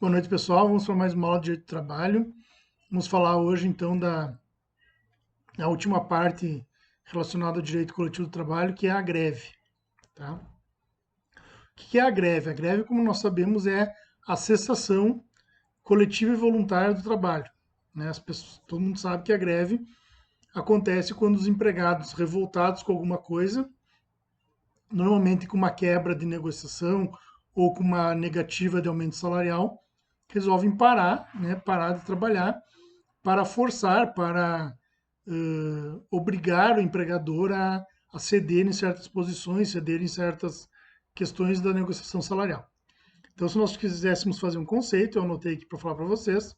Boa noite, pessoal. Vamos para mais uma aula de Direito do Trabalho. Vamos falar hoje, então, da última parte relacionada ao direito coletivo do trabalho, que é a greve. Tá? O que é a greve? A greve, como nós sabemos, é a cessação coletiva e voluntária do trabalho. Né? Todo mundo sabe que a greve acontece quando os empregados, revoltados com alguma coisa, normalmente com uma quebra de negociação ou com uma negativa de aumento salarial, resolvem parar, né, parar de trabalhar para forçar, para obrigar o empregador a ceder em certas posições, ceder em certas questões da negociação salarial. Então, se nós quiséssemos fazer um conceito, eu anotei aqui para falar para vocês,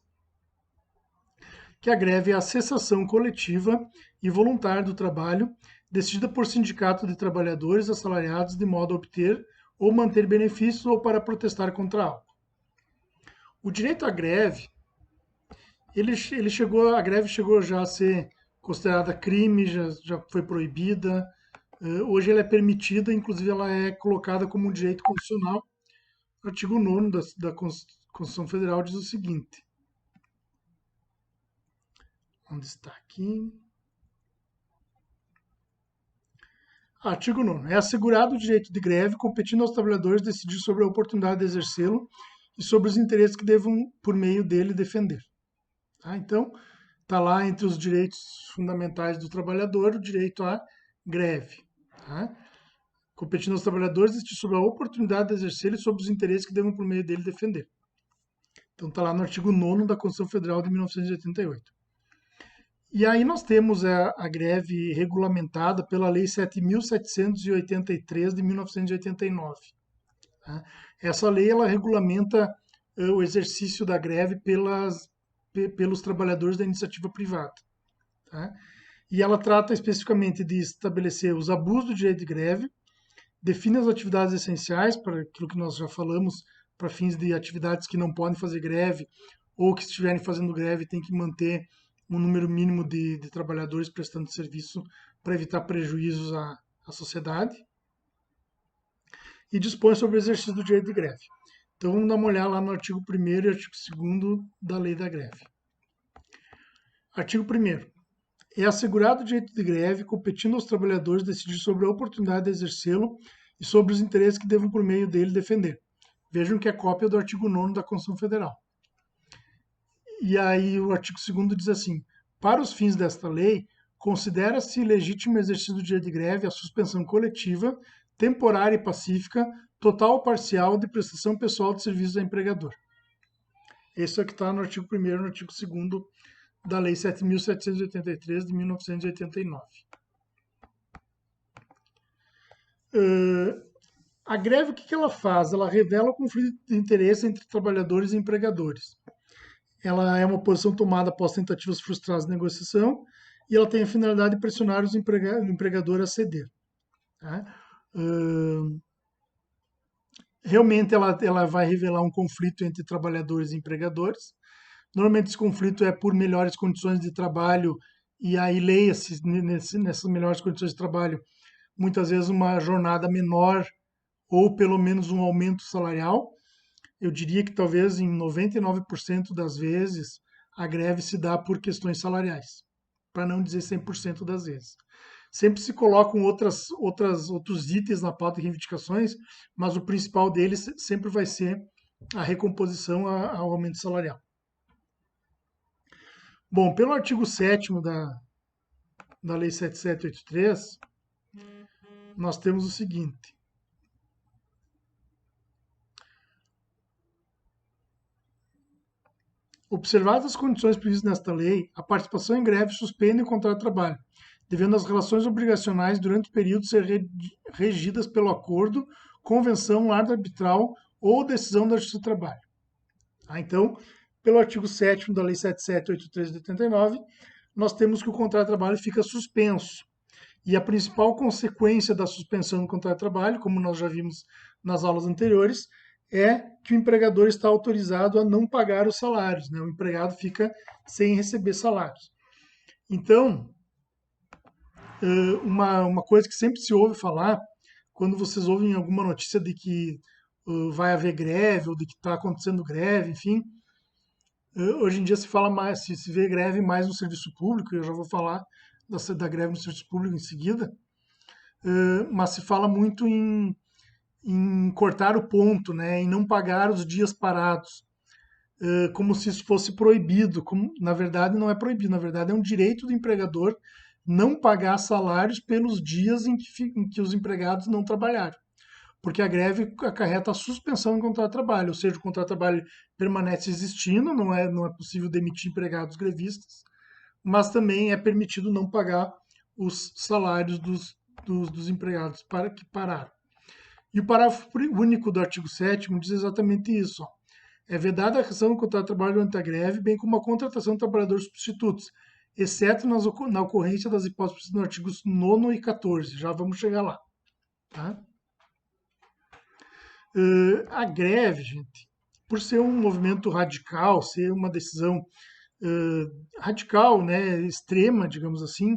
que a greve é a cessação coletiva e voluntária do trabalho decidida por sindicato de trabalhadores assalariados de modo a obter ou manter benefícios ou para protestar contra algo. O direito à greve, a greve chegou já a ser considerada crime, já foi proibida. Hoje ela é permitida, inclusive ela é colocada como um direito constitucional. O artigo 9º da Constituição Federal diz o seguinte. Onde está aqui? Artigo 9º. É assegurado o direito de greve, competindo aos trabalhadores decidir sobre a oportunidade de exercê-lo e sobre os interesses que devam, por meio dele, defender. Tá? Então, está lá entre os direitos fundamentais do trabalhador o direito à greve. Tá? Competindo aos trabalhadores decidir sobre a oportunidade de exercê-lo e sobre os interesses que devam, por meio dele, defender. Então, está lá no artigo 9º da Constituição Federal de 1988. E aí nós temos a greve regulamentada pela Lei 7.783 de 1989. Tá? Essa lei ela regulamenta o exercício da greve pelos trabalhadores da iniciativa privada. Tá? E ela trata especificamente de estabelecer os abusos do direito de greve, define as atividades essenciais, para aquilo que nós já falamos, para fins de atividades que não podem fazer greve, ou que se estiverem fazendo greve tem que manter um número mínimo de trabalhadores prestando serviço para evitar prejuízos à sociedade, e dispõe sobre o exercício do direito de greve. Então vamos dar uma olhada lá no artigo 1º e artigo 2º da Lei da Greve. Artigo 1º. É assegurado o direito de greve, competindo aos trabalhadores decidir sobre a oportunidade de exercê-lo e sobre os interesses que devam por meio dele defender. Vejam que é cópia do artigo 9º da Constituição Federal. E aí o artigo 2º diz assim: para os fins desta lei, considera-se legítimo exercício do direito de greve a suspensão coletiva, temporária e pacífica, total ou parcial de prestação pessoal de serviços ao empregador. Isso é que está no artigo 1º e no artigo 2º da Lei 7.783 de 1989. A greve, o que ela faz? Ela revela o conflito de interesse entre trabalhadores e empregadores. Ela é uma posição tomada após tentativas frustradas de negociação e ela tem a finalidade de pressionar o empregador a ceder. Tá? Realmente ela vai revelar um conflito entre trabalhadores e empregadores. Normalmente esse conflito é por melhores condições de trabalho e aí leia-se nessas melhores condições de trabalho muitas vezes uma jornada menor ou pelo menos um aumento salarial. Eu diria que talvez em 99% das vezes a greve se dá por questões salariais, para não dizer 100% das vezes. Sempre se colocam outros itens na pauta de reivindicações, mas o principal deles sempre vai ser a recomposição ao aumento salarial. Bom, pelo artigo 7º da Lei 7783, nós temos o seguinte. Observadas as condições previstas nesta lei, a participação em greve suspende o contrato de trabalho, devendo as relações obrigacionais durante o período ser regidas pelo acordo, convenção, ato arbitral ou decisão da Justiça do Trabalho. Então, pelo artigo 7º da Lei 7783 de 89, nós temos que o contrato de trabalho fica suspenso. E a principal consequência da suspensão do contrato de trabalho, como nós já vimos nas aulas anteriores, é que o empregador está autorizado a não pagar os salários, né? O empregado fica sem receber salários. Então, uma coisa que sempre se ouve falar, quando vocês ouvem alguma notícia de que vai haver greve ou de que está acontecendo greve, enfim. Hoje em dia se fala mais, se vê greve mais no serviço público, eu já vou falar da greve no serviço público em seguida, mas se fala muito em cortar o ponto, né, em não pagar os dias parados, como se isso fosse proibido, como na verdade não é proibido, na verdade é um direito do empregador não pagar salários pelos dias em que os empregados não trabalharam. Porque a greve acarreta a suspensão do contrato de trabalho, ou seja, o contrato de trabalho permanece existindo, não é possível demitir empregados grevistas, mas também é permitido não pagar os salários dos empregados para que pararam. E o parágrafo único do artigo 7º diz exatamente isso. Ó. É vedada a rescisão do contrato de trabalho durante a greve, bem como a contratação de trabalhadores substitutos, exceto na ocorrência das hipóteses no artigos 9º e 14. Já vamos chegar lá. Tá? A greve, gente, por ser um movimento radical, ser uma decisão radical, né, extrema, digamos assim,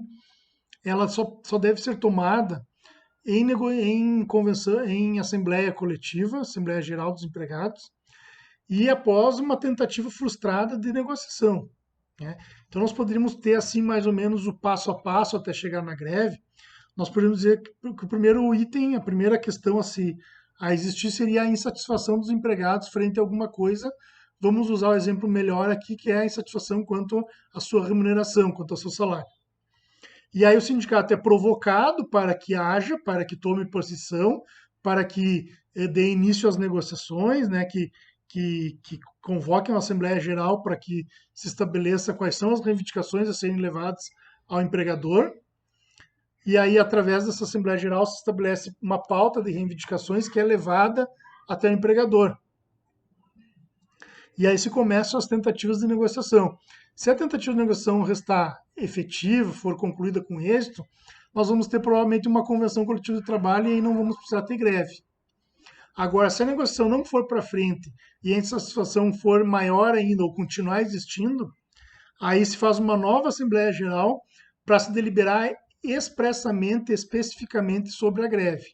ela só deve ser tomada em convenção, em assembleia coletiva, Assembleia Geral dos Empregados, e após uma tentativa frustrada de negociação. Né? Então nós poderíamos ter assim mais ou menos o passo a passo até chegar na greve. Nós poderíamos dizer que o primeiro item, a primeira questão a existir seria a insatisfação dos empregados frente a alguma coisa. Vamos usar o exemplo melhor aqui, que é a insatisfação quanto à sua remuneração, quanto ao seu salário. E aí o sindicato é provocado para que haja, para que tome posição, para que dê início às negociações, né, que convoque uma Assembleia Geral para que se estabeleça quais são as reivindicações a serem levadas ao empregador. E aí, através dessa Assembleia Geral, se estabelece uma pauta de reivindicações que é levada até o empregador. E aí se começam as tentativas de negociação. Se a tentativa de negociação restar efetiva, for concluída com êxito, nós vamos ter provavelmente uma convenção coletiva de trabalho e aí não vamos precisar ter greve. Agora, se a negociação não for para frente e a insatisfação for maior ainda ou continuar existindo, aí se faz uma nova Assembleia Geral para se deliberar expressamente, especificamente sobre a greve.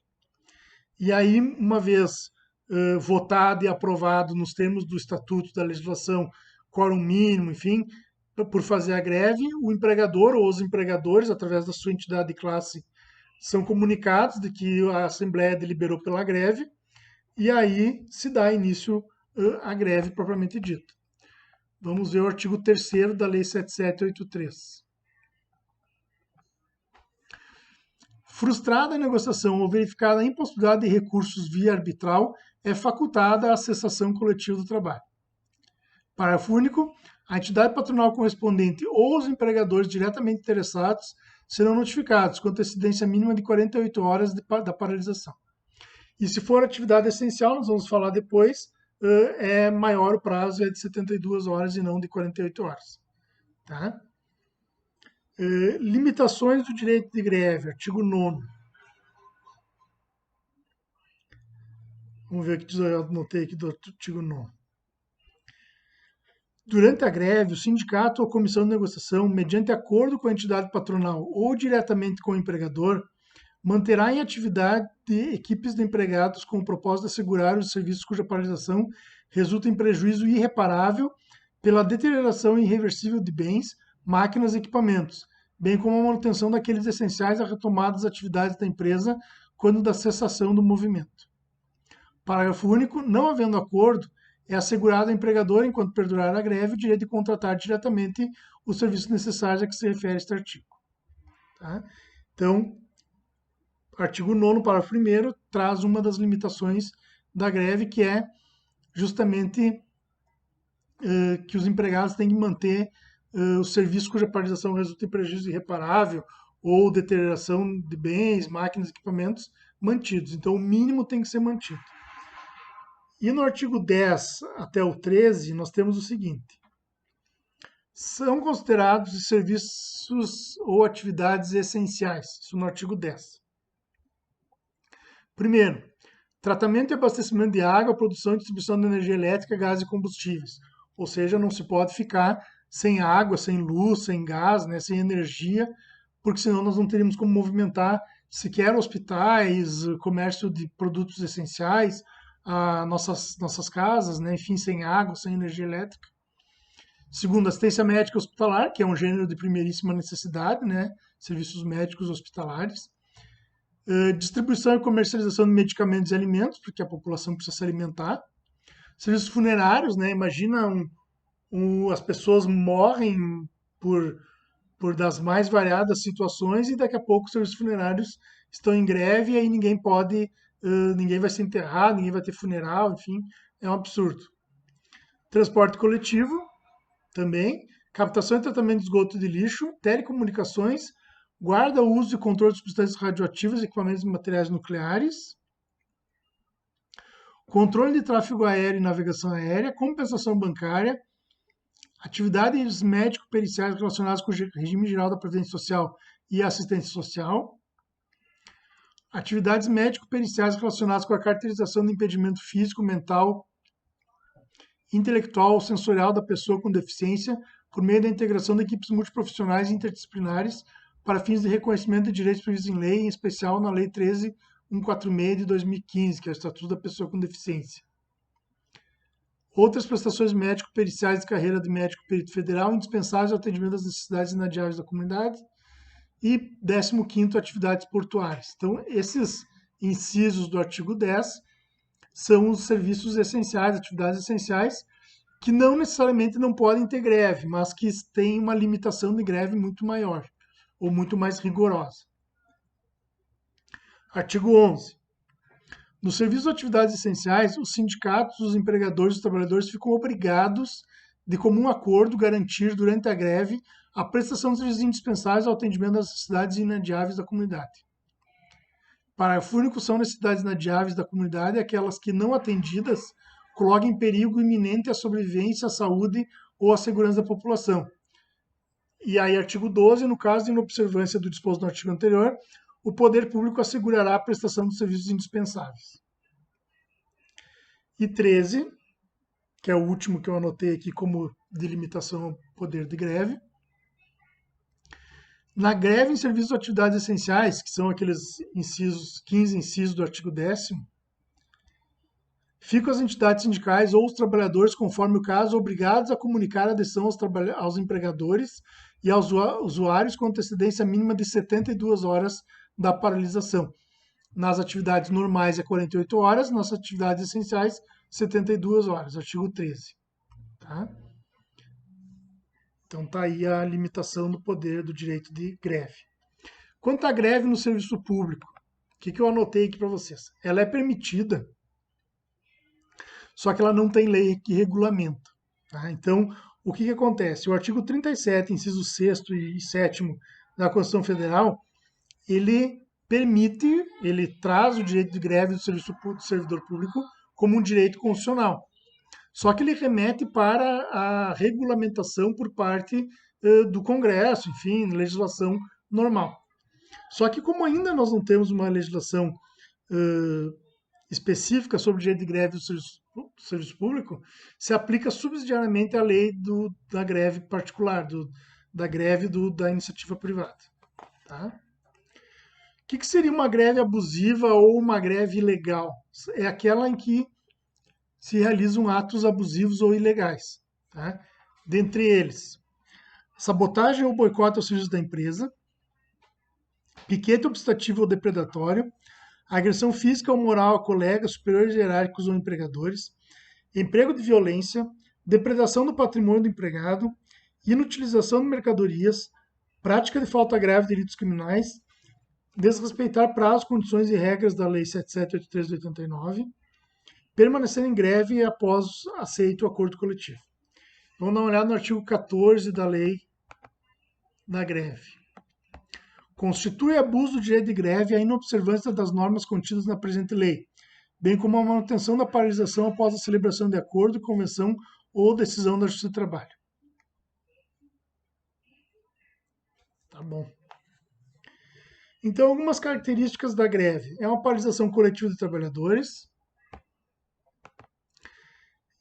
E aí, uma vez votado e aprovado nos termos do Estatuto da Legislação, quórum mínimo, enfim, por fazer a greve, o empregador ou os empregadores, através da sua entidade de classe, são comunicados de que a Assembleia deliberou pela greve, e aí se dá início à greve propriamente dita. Vamos ver o artigo 3º da Lei 7783. Frustrada a negociação ou verificada a impossibilidade de recursos via arbitral, é facultada a cessação coletiva do trabalho. Parágrafo único. A entidade patronal correspondente ou os empregadores diretamente interessados serão notificados com antecedência mínima de 48 horas da paralisação. E se for atividade essencial, nós vamos falar depois, é maior o prazo, é de 72 horas e não de 48 horas. Tá? Limitações do direito de greve, artigo 9º. Vamos ver o que eu anotei aqui do artigo 9º. Durante a greve, o sindicato ou comissão de negociação, mediante acordo com a entidade patronal ou diretamente com o empregador, manterá em atividade equipes de empregados com o propósito de assegurar os serviços cuja paralisação resulta em prejuízo irreparável pela deterioração irreversível de bens, máquinas e equipamentos, bem como a manutenção daqueles essenciais à retomada das atividades da empresa quando da cessação do movimento. Parágrafo único. Não havendo acordo, é assegurado ao empregador, enquanto perdurar a greve, o direito de contratar diretamente os serviços necessários a que se refere este artigo. Tá? Então, artigo 9º, parágrafo 1º, traz uma das limitações da greve, que é justamente que os empregados têm que manter os serviços cuja paralisação resulta em prejuízo irreparável ou deterioração de bens, máquinas e equipamentos mantidos. Então, o mínimo tem que ser mantido. E no artigo 10 até o 13, nós temos o seguinte. São considerados serviços ou atividades essenciais. Isso no artigo 10. Primeiro, tratamento e abastecimento de água, produção e distribuição de energia elétrica, gás e combustíveis. Ou seja, não se pode ficar sem água, sem luz, sem gás, né, sem energia, porque senão nós não teríamos como movimentar sequer hospitais, comércio de produtos essenciais, nossas casas, né? Enfim, sem água, sem energia elétrica. Segundo, assistência médica hospitalar, que é um gênero de primeiríssima necessidade, né? Serviços médicos hospitalares. Distribuição e comercialização de medicamentos e alimentos, porque a população precisa se alimentar. Serviços funerários, né? Imagina as pessoas morrem por, por das mais variadas situações e daqui a pouco os serviços funerários estão em greve e aí ninguém vai se enterrar, ninguém vai ter funeral, enfim, é um absurdo. Transporte coletivo também, captação e tratamento de esgoto de lixo, telecomunicações, guarda, uso e controle de substâncias radioativas e equipamentos e materiais nucleares, controle de tráfego aéreo e navegação aérea, compensação bancária, atividades médico-periciais relacionadas com o regime geral da Previdência Social e assistência social, atividades médico-periciais relacionadas com a caracterização do impedimento físico, mental, intelectual ou sensorial da pessoa com deficiência por meio da integração de equipes multiprofissionais e interdisciplinares para fins de reconhecimento de direitos previstos em lei, em especial na Lei 13.146 de 2015, que é o Estatuto da Pessoa com Deficiência. Outras prestações médico-periciais de carreira de médico perito federal indispensáveis ao atendimento das necessidades inadiáveis da comunidade. E 15º, atividades portuárias. Então, esses incisos do artigo 10 são os serviços essenciais, atividades essenciais, que não necessariamente não podem ter greve, mas que têm uma limitação de greve muito maior, ou muito mais rigorosa. Artigo 11. No serviço de atividades essenciais, os sindicatos, os empregadores e os trabalhadores ficam obrigados, de comum acordo, garantir durante a greve a prestação de serviços indispensáveis ao atendimento das necessidades inadiáveis da comunidade. Parágrafo único, são necessidades inadiáveis da comunidade aquelas que, não atendidas, colocam em perigo iminente a sobrevivência, a saúde ou a segurança da população. E aí, artigo 12, no caso de inobservância do disposto no artigo anterior, o poder público assegurará a prestação de serviços indispensáveis. E 13, que é o último que eu anotei aqui como delimitação ao poder de greve. Na greve em serviços de atividades essenciais, que são aqueles 15 incisos do artigo 10º, ficam as entidades sindicais ou os trabalhadores, conforme o caso, obrigados a comunicar a adesão aos empregadores e aos usuários com antecedência mínima de 72 horas da paralisação. Nas atividades normais é 48 horas, nas atividades essenciais 72 horas, artigo 13. Tá? Então está aí a limitação do poder do direito de greve. Quanto à greve no serviço público, o que eu anotei aqui para vocês? Ela é permitida, só que ela não tem lei que regulamenta. Tá? Então, o que acontece? O artigo 37, inciso 6º e 7º da Constituição Federal, ele traz o direito de greve do servidor público como um direito constitucional. Só que ele remete para a regulamentação por parte do Congresso, enfim, legislação normal. Só que como ainda nós não temos uma legislação específica sobre o direito de greve do serviço público, se aplica subsidiariamente à lei da greve particular, da greve da iniciativa privada. Tá? O que seria uma greve abusiva ou uma greve ilegal? É aquela em que se realizam atos abusivos ou ilegais. Tá? Dentre eles, sabotagem ou boicote aos serviços da empresa, piquete obstativo ou depredatório, agressão física ou moral a colegas, superiores hierárquicos ou empregadores, emprego de violência, depredação do patrimônio do empregado, inutilização de mercadorias, prática de falta grave de delitos criminais, desrespeitar prazos, condições e regras da Lei 7783 de 89, permanecer em greve após aceito o acordo coletivo. Vamos dar uma olhada no artigo 14 da Lei da Greve. Constitui abuso do direito de greve a inobservância das normas contidas na presente lei, bem como a manutenção da paralisação após a celebração de acordo, convenção ou decisão da Justiça do Trabalho. Tá bom. Então, algumas características da greve. É uma paralisação coletiva de trabalhadores.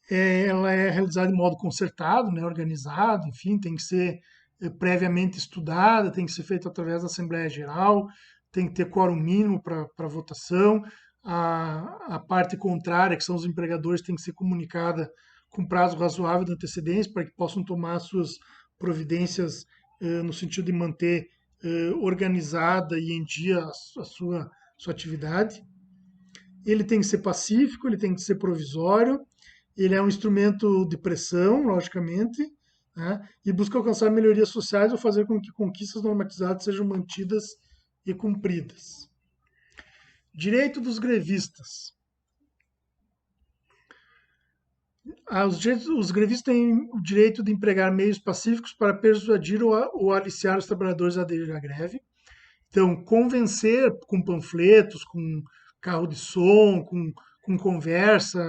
Ela é realizada de modo concertado, né, organizado, enfim, tem que ser previamente estudada, tem que ser feita através da Assembleia Geral, tem que ter quórum mínimo para votação. a parte contrária, que são os empregadores, tem que ser comunicada com prazo razoável de antecedência para que possam tomar suas providências no sentido de manter organizada e em dia sua atividade. Ele tem que ser pacífico, ele tem que ser provisório, ele é um instrumento de pressão, logicamente, né? E busca alcançar melhorias sociais ou fazer com que conquistas normatizadas sejam mantidas e cumpridas. Direito dos grevistas. Os grevistas têm o direito de empregar meios pacíficos para persuadir ou aliciar os trabalhadores a aderir à greve. Então, convencer com panfletos, com carro de som, com conversa,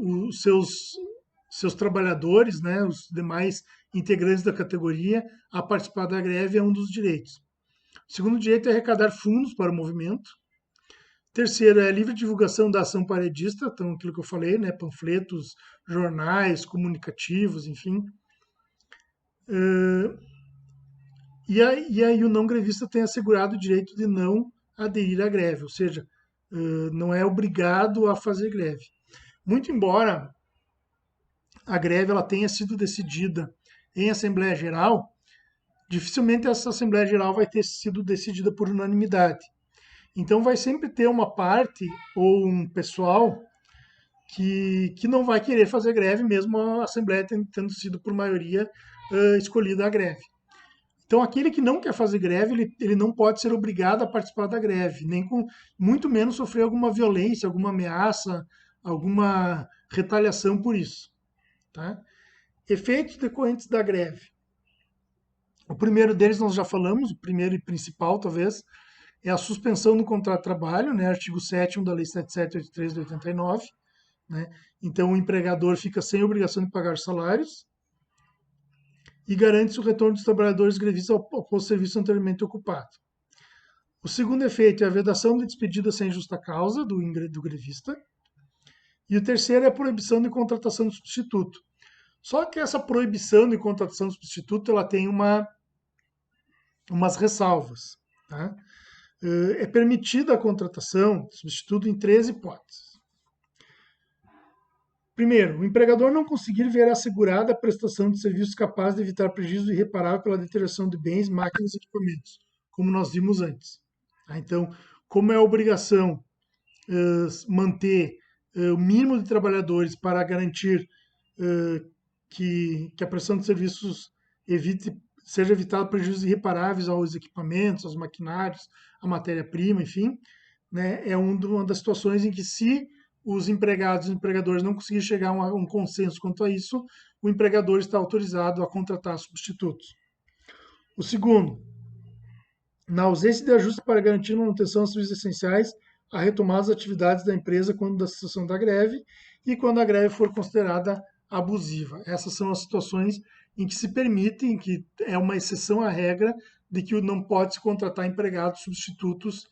os seus trabalhadores, né, os demais integrantes da categoria, a participar da greve é um dos direitos. O segundo direito é arrecadar fundos para o movimento. Terceiro é a livre divulgação da ação paredista, então aquilo que eu falei, né, panfletos, jornais, comunicativos, enfim. E aí o não grevista tem assegurado o direito de não aderir à greve, ou seja, não é obrigado a fazer greve. Muito embora a greve ela tenha sido decidida em Assembleia Geral, dificilmente essa Assembleia Geral vai ter sido decidida por unanimidade. Então vai sempre ter uma parte ou um pessoal que não vai querer fazer greve, mesmo a Assembleia tendo sido por maioria escolhida a greve. Então aquele que não quer fazer greve, ele não pode ser obrigado a participar da greve, nem com, muito menos sofrer alguma violência, alguma ameaça, alguma retaliação por isso. Tá? Efeitos decorrentes da greve. O primeiro deles nós já falamos, o primeiro e principal talvez, é a suspensão do contrato de trabalho, né, artigo 7º da Lei 7783 de 89. Né? Então o empregador fica sem obrigação de pagar salários e garante o retorno dos trabalhadores grevistas ao serviço anteriormente ocupado. O segundo efeito é a vedação de despedida sem justa causa do grevista. E o terceiro é a proibição de contratação de substituto. Só que essa proibição de contratação de substituto ela tem umas ressalvas. Tá? É permitida a contratação de substituto em 3 hipóteses. Primeiro, o empregador não conseguir ver assegurada a prestação de serviços capaz de evitar prejuízo irreparável pela deterioração de bens, máquinas e equipamentos, como nós vimos antes. Tá? Então, como é a obrigação manter o mínimo de trabalhadores para garantir que a prestação de serviços seja evitado prejuízos irreparáveis aos equipamentos, aos maquinários, à matéria-prima, enfim, né, é uma das situações em que se os empregados e empregadores não conseguirem chegar a um consenso quanto a isso, o empregador está autorizado a contratar substitutos. O segundo, na ausência de ajuste para garantir a manutenção dos serviços essenciais, a retomada das atividades da empresa quando da cessação da greve e quando a greve for considerada abusiva. Essas são as situações em que se permite, em que é uma exceção à regra de que não pode se contratar empregados substitutos